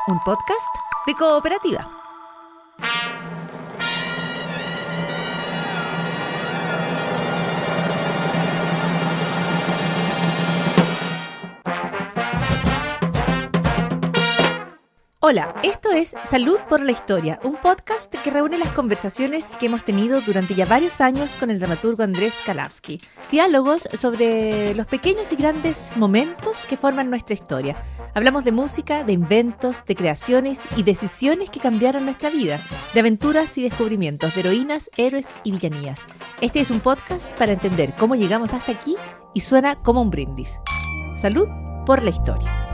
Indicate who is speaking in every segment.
Speaker 1: un podcast de Cooperativa. Hola, esto es Salud por la Historia, un podcast que reúne las conversaciones que hemos tenido durante ya varios años con el dramaturgo Andrés Kalavsky. Diálogos sobre los pequeños y grandes momentos que forman nuestra historia. Hablamos de música, de inventos, de creaciones y decisiones que cambiaron nuestra vida, de aventuras y descubrimientos, de heroínas, héroes y villanías. Este es un podcast para entender cómo llegamos hasta aquí y suena como un brindis. Salud por la Historia.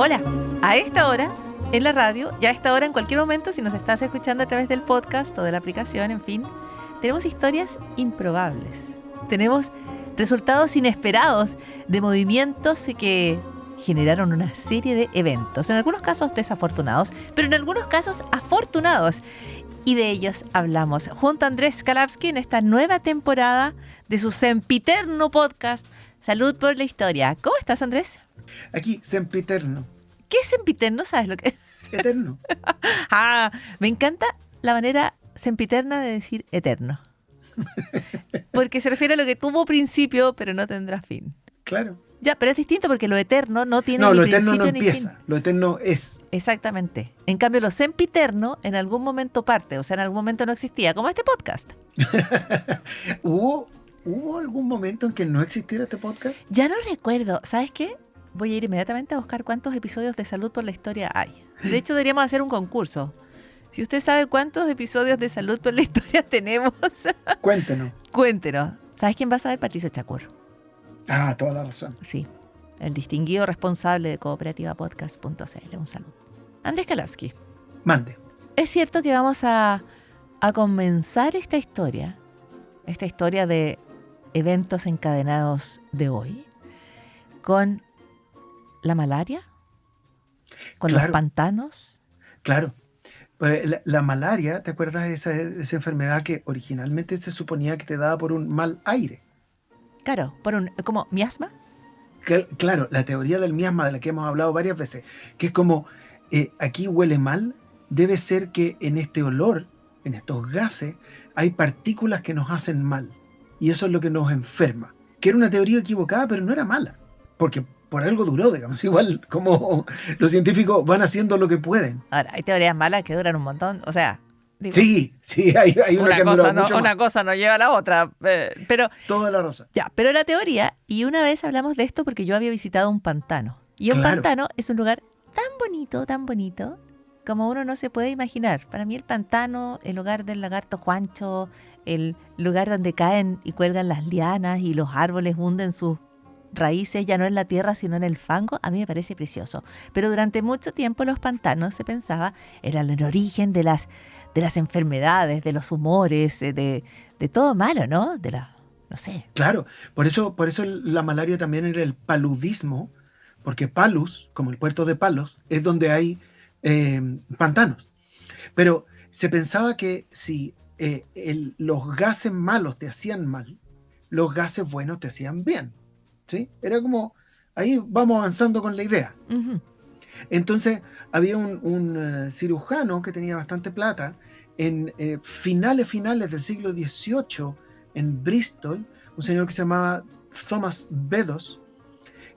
Speaker 1: Hola, a esta hora en la radio y a esta hora en cualquier momento si nos estás escuchando a través del podcast o de la aplicación, en fin, tenemos historias improbables. Tenemos resultados inesperados de movimientos que generaron una serie de eventos, en algunos casos desafortunados, pero en algunos casos afortunados. Y de ellos hablamos junto a Andrés Kalavsky en esta nueva temporada de su sempiterno podcast Salud por la Historia. ¿Cómo estás, Andrés?
Speaker 2: Aquí, sempiterno.
Speaker 1: ¿Qué es sempiterno? ¿Sabes lo que es?
Speaker 2: Eterno.
Speaker 1: Me encanta la manera sempiterna de decir eterno. Porque se refiere a lo que tuvo principio, pero no tendrá fin.
Speaker 2: Claro.
Speaker 1: Ya, pero es distinto porque lo eterno no tiene
Speaker 2: No,
Speaker 1: ni
Speaker 2: lo
Speaker 1: principio
Speaker 2: eterno no
Speaker 1: ni
Speaker 2: empieza.
Speaker 1: fin.
Speaker 2: Lo eterno es.
Speaker 1: Exactamente. En cambio, lo sempiterno en algún momento parte, o sea, en algún momento no existía, como este podcast.
Speaker 2: ¿Hubo algún momento en que no existiera este podcast?
Speaker 1: Ya no recuerdo. ¿Sabes qué? Voy a ir inmediatamente a buscar cuántos episodios de Salud por la Historia hay. De hecho, deberíamos hacer un concurso. Si usted sabe cuántos episodios de Salud por la Historia tenemos,
Speaker 2: Cuéntenos.
Speaker 1: cuéntenos. ¿Sabes quién va a saber? Patricio Chacur.
Speaker 2: Toda la razón.
Speaker 1: Sí, el distinguido responsable de cooperativapodcast.cl. Un saludo. Andrés Kalavsky.
Speaker 2: Mande.
Speaker 1: Es cierto que vamos a comenzar esta historia de eventos encadenados de hoy, con la malaria, con los pantanos. Claro.
Speaker 2: Pues la malaria, ¿te acuerdas de esa enfermedad que originalmente se suponía que te daba por un mal aire?
Speaker 1: Claro, como miasma.
Speaker 2: Claro, la teoría del miasma de la que hemos hablado varias veces, que es como, aquí huele mal, debe ser que en este olor, en estos gases, hay partículas que nos hacen mal. Y eso es lo que nos enferma. Que era una teoría equivocada, pero no era mala. Porque por algo duró, digamos. Igual como los científicos van haciendo lo que pueden.
Speaker 1: Ahora, hay teorías malas que duran un montón. O sea, digo,
Speaker 2: sí, hay una que
Speaker 1: cosa
Speaker 2: mucho más.
Speaker 1: Una cosa no lleva a la otra. Pero
Speaker 2: toda la razón.
Speaker 1: Ya, pero la teoría, y una vez hablamos de esto porque yo había visitado un pantano. Y un
Speaker 2: Claro.
Speaker 1: pantano es un lugar tan bonito, como uno no se puede imaginar. Para mí el pantano, el hogar del lagarto Juancho, el lugar donde caen y cuelgan las lianas y los árboles hunden sus raíces ya no en la tierra sino en el fango, a mí me parece precioso. Pero durante mucho tiempo los pantanos, se pensaba, eran el origen de las enfermedades, de los humores, de todo malo, ¿no? No sé.
Speaker 2: Claro, por eso la malaria también era el paludismo, porque Palus, como el puerto de Palos, es donde hay pantanos. Pero se pensaba que si los gases malos te hacían mal, los gases buenos te hacían bien. ¿Sí? Era como, ahí vamos avanzando con la idea.
Speaker 1: Uh-huh.
Speaker 2: Entonces había un cirujano que tenía bastante plata en finales del siglo XVIII en Bristol, un señor que se llamaba Thomas Beddoes,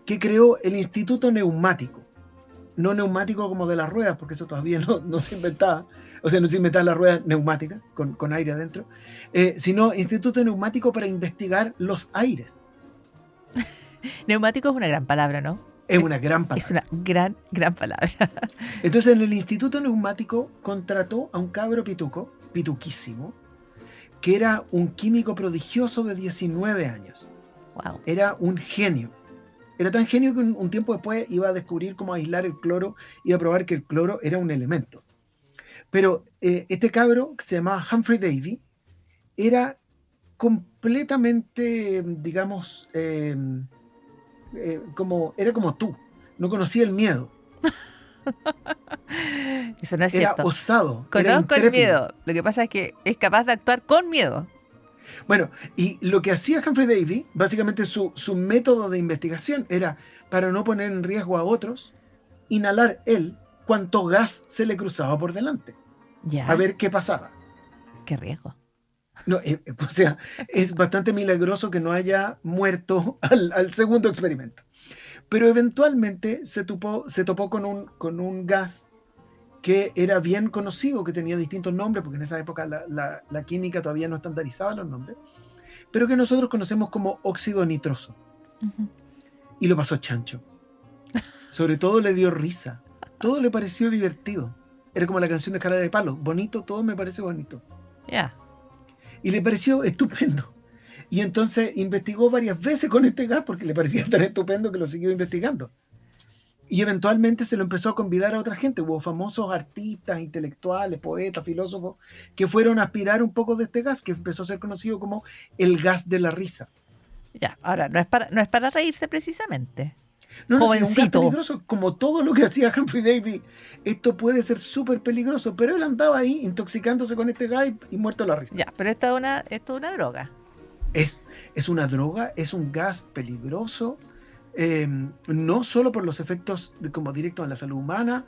Speaker 2: que creó el Instituto Neumático. No neumático como de las ruedas, porque eso todavía no se inventaba. O sea, no se inventaban las ruedas neumáticas con aire adentro, sino Instituto Neumático para investigar los aires.
Speaker 1: Neumático es una gran palabra, ¿no?
Speaker 2: Es una gran palabra.
Speaker 1: Es una gran palabra.
Speaker 2: Entonces, en el Instituto Neumático contrató a un cabro pituquísimo, que era un químico prodigioso de 19 años.
Speaker 1: Wow.
Speaker 2: Era un genio. Era tan genio que un tiempo después iba a descubrir cómo aislar el cloro y a probar que el cloro era un elemento. Pero este cabro, que se llamaba Humphrey Davy, era completamente, digamos, era como tú. No conocía el miedo.
Speaker 1: Eso no es
Speaker 2: Era
Speaker 1: cierto.
Speaker 2: osado, era
Speaker 1: Conozco el
Speaker 2: intrépido.
Speaker 1: miedo. Lo que pasa es que es capaz de actuar con miedo.
Speaker 2: Bueno, y lo que hacía Humphrey Davy, básicamente su método de investigación era, para no poner en riesgo a otros, inhalar él cuanto gas se le cruzaba por delante, a
Speaker 1: Ya,
Speaker 2: ver qué pasaba.
Speaker 1: qué riesgo.
Speaker 2: No, o sea, es bastante milagroso que no haya muerto al segundo experimento. Pero eventualmente se topó con un gas que era bien conocido, que tenía distintos nombres, porque en esa época la química todavía no estandarizaba los nombres, pero que nosotros conocemos como óxido nitroso.
Speaker 1: Ujú.
Speaker 2: Y lo pasó chancho. Sobre todo le dio risa. Todo le pareció divertido. Era como la canción de Cara de Palo. Bonito, todo me parece bonito.
Speaker 1: Ya.
Speaker 2: Y le pareció estupendo. Y entonces investigó varias veces con este gas porque le parecía tan estupendo que lo siguió investigando. Y eventualmente se lo empezó a convidar a otra gente. Hubo famosos artistas, intelectuales, poetas, filósofos que fueron a aspirar un poco de este gas, que empezó a ser conocido como el gas de la risa.
Speaker 1: Ya. Ahora, no es para reírse precisamente.
Speaker 2: No, sí, es un gas
Speaker 1: Jovencito.
Speaker 2: peligroso, como todo lo que hacía Humphrey Davy. Esto puede ser súper peligroso, pero él andaba ahí intoxicándose con este gas y muerto de la risa.
Speaker 1: Ya, pero esto es una droga.
Speaker 2: Es una droga, es un gas peligroso, no solo por los efectos como directos en la salud humana,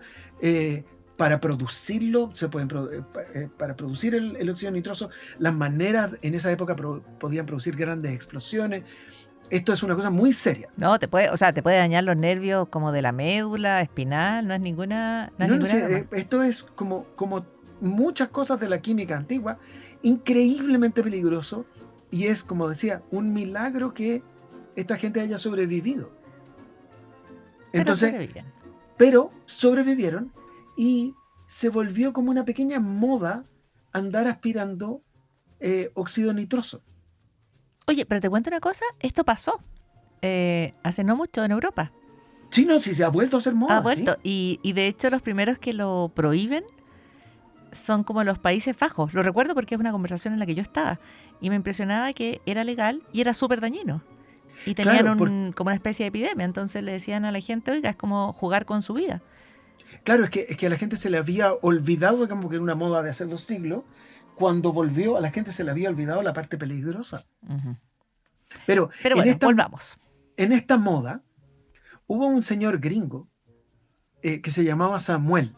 Speaker 2: para producirlo, para producir el óxido nitroso, las maneras en esa época podían producir grandes explosiones. Esto es una cosa muy seria.
Speaker 1: No, te puede dañar los nervios como de la médula, espinal, no es ninguna
Speaker 2: No sé,
Speaker 1: broma.
Speaker 2: esto es como muchas cosas de la química antigua, increíblemente peligroso, y es, como decía, un milagro que esta gente haya sobrevivido. Entonces,
Speaker 1: sobreviven.
Speaker 2: pero sobrevivieron y se volvió como una pequeña moda andar aspirando óxido nitroso.
Speaker 1: Oye, pero te cuento una cosa, esto pasó hace no mucho en Europa.
Speaker 2: Sí, no, sí, se ha vuelto a ser moda.
Speaker 1: Ha vuelto. Y de hecho los primeros que lo prohíben son como los Países Bajos. Lo recuerdo porque es una conversación en la que yo estaba y me impresionaba que era legal y era súper dañino. Y tenían
Speaker 2: Claro,
Speaker 1: como una especie de epidemia. Entonces le decían a la gente, oiga, es como jugar con su vida.
Speaker 2: Claro, es que a la gente se le había olvidado, como que era una moda de hace 2 siglos. Cuando volvió, a la gente se le había olvidado la parte peligrosa.
Speaker 1: Ujú.
Speaker 2: Pero
Speaker 1: Pero bueno, volvamos.
Speaker 2: en esta moda hubo un señor gringo que se llamaba Samuel.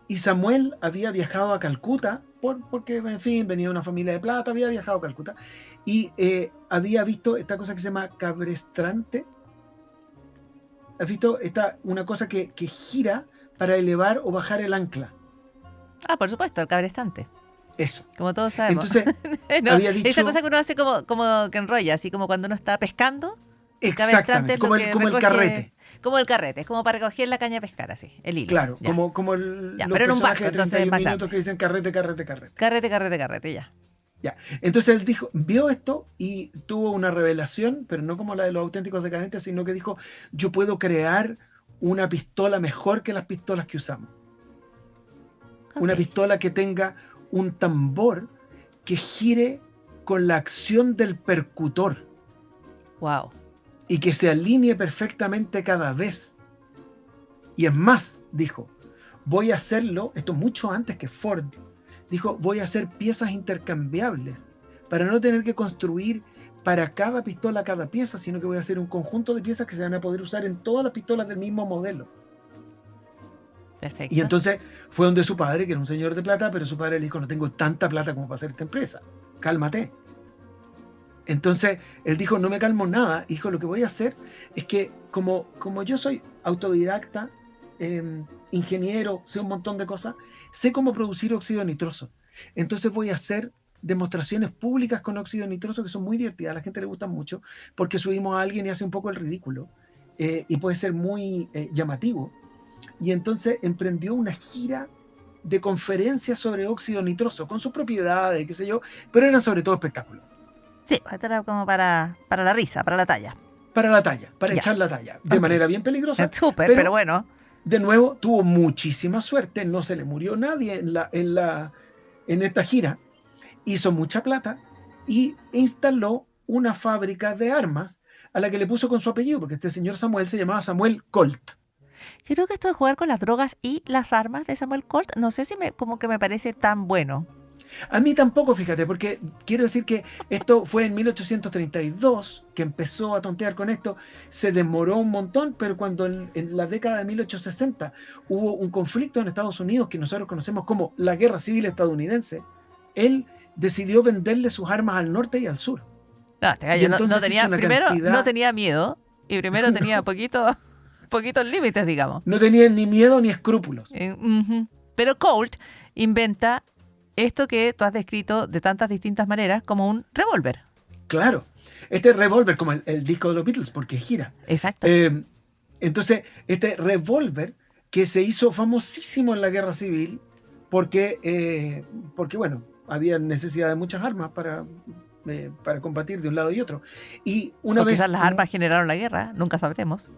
Speaker 2: Y Samuel había viajado a Calcuta, porque, en fin, venía de una familia de plata, había viajado a Calcuta, y había visto esta cosa que se llama cabrestrante. ¿Has visto una cosa que gira para elevar o bajar el ancla?
Speaker 1: Ah, por supuesto, el cabrestante.
Speaker 2: Eso.
Speaker 1: Como todos sabemos.
Speaker 2: Entonces,
Speaker 1: No,
Speaker 2: había
Speaker 1: esa
Speaker 2: dicho
Speaker 1: cosa que uno hace como que enrolla, así como cuando uno está pescando. El cabrestante
Speaker 2: exactamente,
Speaker 1: es lo que
Speaker 2: como el
Speaker 1: recoge-
Speaker 2: carrete.
Speaker 1: Como el carrete, es como para recoger la caña de pescar, así, el hilo.
Speaker 2: Claro,
Speaker 1: Ya.
Speaker 2: como
Speaker 1: Ya,
Speaker 2: los
Speaker 1: pero en un
Speaker 2: personajes
Speaker 1: barco,
Speaker 2: de
Speaker 1: entonces es
Speaker 2: 31
Speaker 1: más
Speaker 2: minutos
Speaker 1: grande.
Speaker 2: que dicen carrete, carrete, carrete.
Speaker 1: Carrete, ya.
Speaker 2: Ya. Entonces él vio esto y tuvo una revelación, pero no como la de los auténticos decadentes, sino que dijo, yo puedo crear una pistola mejor que las pistolas que usamos. Una
Speaker 1: Ok.
Speaker 2: pistola que tenga un tambor que gire con la acción del percutor
Speaker 1: Wow.
Speaker 2: y que se alinee perfectamente cada vez. Y es más, dijo, voy a hacerlo, esto mucho antes que Ford, dijo, voy a hacer piezas intercambiables para no tener que construir para cada pistola cada pieza, sino que voy a hacer un conjunto de piezas que se van a poder usar en todas las pistolas del mismo modelo.
Speaker 1: Perfecto.
Speaker 2: Y entonces fue donde su padre, que era un señor de plata, pero su padre le dijo, no tengo tanta plata como para hacer esta empresa, cálmate. Entonces él dijo, no me calmo nada, hijo, lo que voy a hacer es que como yo soy autodidacta, ingeniero, sé un montón de cosas, sé cómo producir óxido nitroso. Entonces voy a hacer demostraciones públicas con óxido nitroso que son muy divertidas, a la gente le gustan mucho, porque subimos a alguien y hace un poco el ridículo, y puede ser muy llamativo. Y entonces emprendió una gira de conferencias sobre óxido nitroso, con sus propiedades, qué sé yo, pero eran sobre todo espectáculos.
Speaker 1: Sí, esto era como para la risa, para la talla.
Speaker 2: Para la talla, para
Speaker 1: Ya.
Speaker 2: echar la talla, de
Speaker 1: Ok.
Speaker 2: manera bien peligrosa.
Speaker 1: Súper, pero bueno.
Speaker 2: De nuevo, tuvo muchísima suerte, no se le murió nadie en esta gira, hizo mucha plata y instaló una fábrica de armas a la que le puso con su apellido, porque este señor Samuel se llamaba Samuel Colt.
Speaker 1: Yo creo que esto de jugar con las drogas y las armas de Samuel Colt, no sé si como que me parece tan bueno.
Speaker 2: A mí tampoco, fíjate, porque quiero decir que esto fue en 1832 que empezó a tontear con esto, se demoró un montón, pero cuando en la década de 1860 hubo un conflicto en Estados Unidos que nosotros conocemos como la Guerra Civil Estadounidense, él decidió venderle sus armas al norte y al sur.
Speaker 1: No, este gallo no tenía, primero no tenía miedo y primero tenía poquitos límites, digamos.
Speaker 2: No tenía ni miedo ni escrúpulos.
Speaker 1: Pero Colt inventa esto que tú has descrito de tantas distintas maneras como un revólver.
Speaker 2: Claro, este revólver como el disco de los Beatles, porque gira.
Speaker 1: Exacto.
Speaker 2: Entonces, este revólver que se hizo famosísimo en la Guerra Civil porque bueno, había necesidad de muchas armas para combatir de un lado y otro. Y una vez...
Speaker 1: Quizás las armas generaron la guerra, nunca sabremos.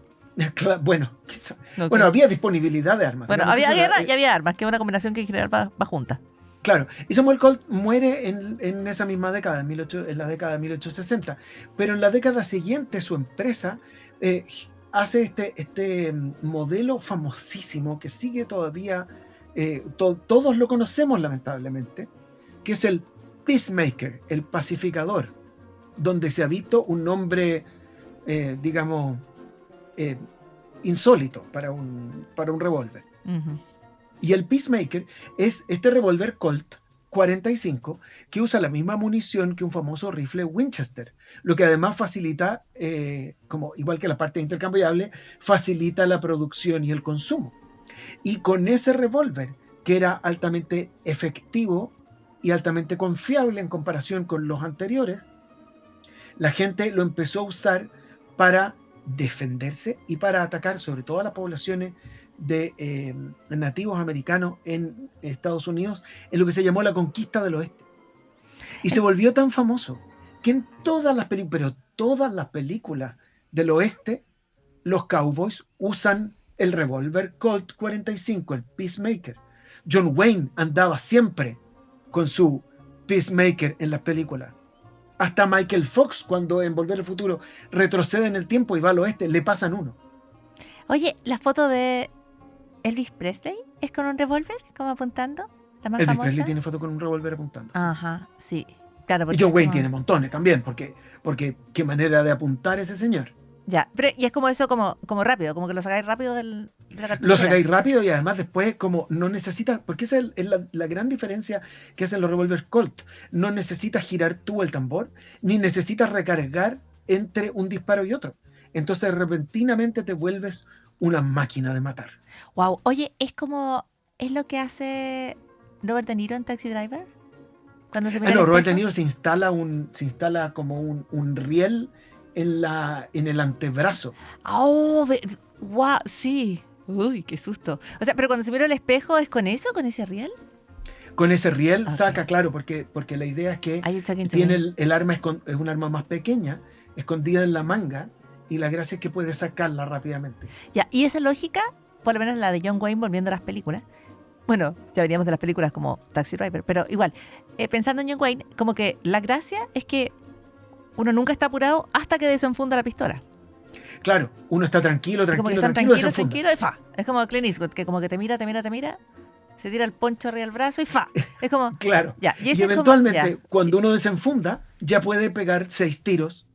Speaker 2: Bueno, quizás.
Speaker 1: Okay.
Speaker 2: Bueno, había disponibilidad de armas.
Speaker 1: Bueno, había guerra y había armas, que es una combinación que en general va junta.
Speaker 2: Claro, y Samuel Colt muere en esa misma década, en la década de 1860, pero en la década siguiente su empresa hace este modelo famosísimo que sigue todavía, todos lo conocemos lamentablemente, que es el Peacemaker, el pacificador, donde se ha visto un nombre, digamos, insólito para un revólver. Uh-huh. Y el Peacemaker es este revólver Colt 45 que usa la misma munición que un famoso rifle Winchester, lo que además facilita, como igual que la parte intercambiable, facilita la producción y el consumo. Y con ese revólver, que era altamente efectivo y altamente confiable en comparación con los anteriores, la gente lo empezó a usar para defenderse y para atacar sobre todo a las poblaciones de nativos americanos en Estados Unidos en lo que se llamó la conquista del oeste. Y se volvió tan famoso que en todas las películas, pero todas las películas del oeste, los cowboys usan el revólver Colt 45, el Peacemaker. John Wayne andaba siempre con su Peacemaker en las películas. Hasta Michael Fox, cuando en Volver al Futuro retrocede en el tiempo y va al oeste, le pasan uno.
Speaker 1: Oye, la foto de Elvis Presley es con un revólver, como apuntando. La más
Speaker 2: Elvis
Speaker 1: famosa.
Speaker 2: Presley tiene foto con un revólver apuntando.
Speaker 1: Ajá, sí. Claro,
Speaker 2: y John Wayne tiene montones también, porque qué manera de apuntar ese señor.
Speaker 1: Ya, pero y es como eso, como rápido, como que lo sacáis rápido de la cartuchera.
Speaker 2: Lo sacáis rápido y además después como no necesitas, porque esa es la gran diferencia que hacen los revólveres Colt. No necesitas girar tú el tambor, ni necesitas recargar entre un disparo y otro. Entonces repentinamente te vuelves una máquina de matar.
Speaker 1: Wow, oye, es lo que hace Robert De Niro en Taxi Driver. Cuando se
Speaker 2: Robert De Niro se instala como un riel en el antebrazo.
Speaker 1: Oh, wow, sí. Uy, qué susto. O sea, pero cuando se mira al espejo, ¿es con eso, con ese riel?
Speaker 2: Con ese riel saca, claro, porque la idea es que tiene el arma, es un arma más pequeña, escondida en la manga, y la gracia es que puede sacarla rápidamente.
Speaker 1: Ya, y esa lógica, por lo menos la de John Wayne volviendo a las películas, bueno, ya veníamos de las películas como Taxi Driver, pero igual, pensando en John Wayne, como que la gracia es que uno nunca está apurado hasta que desenfunda la pistola.
Speaker 2: Claro, uno está tranquilo,
Speaker 1: tranquilo, y fa. Es como Clint Eastwood, que como que te mira, se tira el poncho arriba del brazo y fa. Es como...
Speaker 2: Claro,
Speaker 1: ya,
Speaker 2: y eventualmente, cuando uno desenfunda, ya puede pegar 6 tiros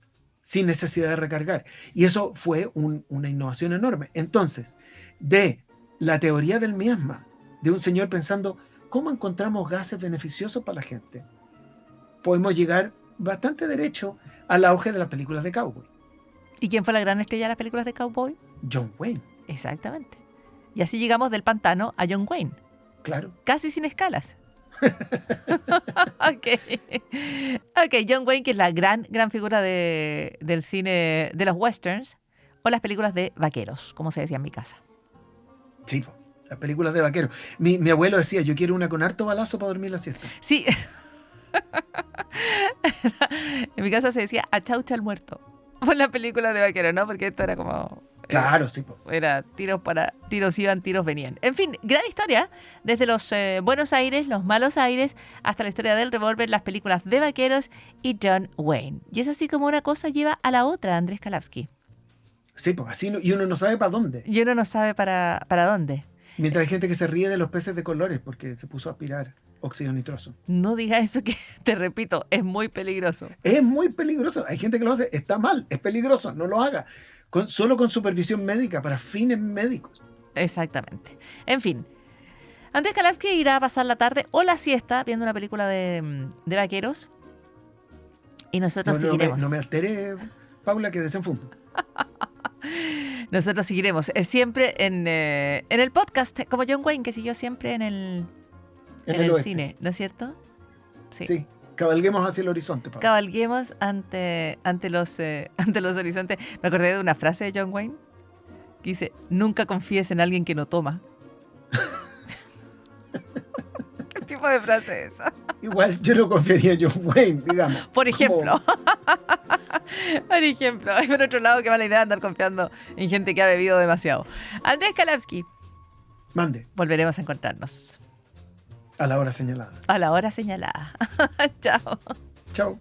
Speaker 2: sin necesidad de recargar. Y eso fue una innovación enorme. Entonces, de la teoría del miasma, de un señor pensando, ¿cómo encontramos gases beneficiosos para la gente? Podemos llegar bastante derecho al auge de las películas de cowboy.
Speaker 1: ¿Y quién fue la gran estrella de las películas de cowboy?
Speaker 2: John Wayne.
Speaker 1: Exactamente. Y así llegamos del pantano a John Wayne.
Speaker 2: Claro.
Speaker 1: Casi sin escalas. Ok, John Wayne, que es la gran figura del cine, de los westerns, o las películas de vaqueros, como se decía en mi casa.
Speaker 2: Sí, las películas de vaqueros. Mi abuelo decía, yo quiero una con harto balazo para dormir la siesta.
Speaker 1: Sí. En mi casa se decía achaucha al muerto por la película de vaqueros, ¿no? Porque esto era como...
Speaker 2: Claro, sí.
Speaker 1: Era tiros iban, tiros venían. En fin, gran historia, desde los buenos aires, los malos aires, hasta la historia del revólver, las películas de vaqueros y John Wayne. Y es así como una cosa lleva a la otra, Andrés Kalawski.
Speaker 2: Sí, pues así y uno no sabe para dónde.
Speaker 1: Y uno no sabe para dónde.
Speaker 2: Mientras hay gente que se ríe de los peces de colores porque se puso a aspirar óxido nitroso.
Speaker 1: No digas eso que, te repito, es muy peligroso.
Speaker 2: Es muy peligroso. Hay gente que lo hace, está mal, es peligroso, no lo haga. Solo con supervisión médica, para fines médicos.
Speaker 1: Exactamente. En fin, Andrés Kalavsky irá a pasar la tarde o la siesta viendo una película de vaqueros. Y nosotros seguiremos.
Speaker 2: No me altere, Paula, que desenfundo.
Speaker 1: Nosotros seguiremos siempre en el podcast, como John Wayne, que siguió siempre en el cine, ¿no es cierto?
Speaker 2: Sí, cabalguemos hacia el horizonte, Paula.
Speaker 1: Cabalguemos ante los horizontes. Me acordé de una frase de John Wayne que dice: nunca confíes en alguien que no toma. ¿Qué tipo de frase es esa?
Speaker 2: Igual yo no confiaría en John Wayne, digamos.
Speaker 1: Por ejemplo. Por ejemplo. Hay por otro lado que mala idea andar confiando en gente que ha bebido demasiado. Andrés Kalavsky.
Speaker 2: Mande.
Speaker 1: Volveremos a encontrarnos.
Speaker 2: A la hora señalada.
Speaker 1: A la hora señalada. Chao.
Speaker 2: Chao.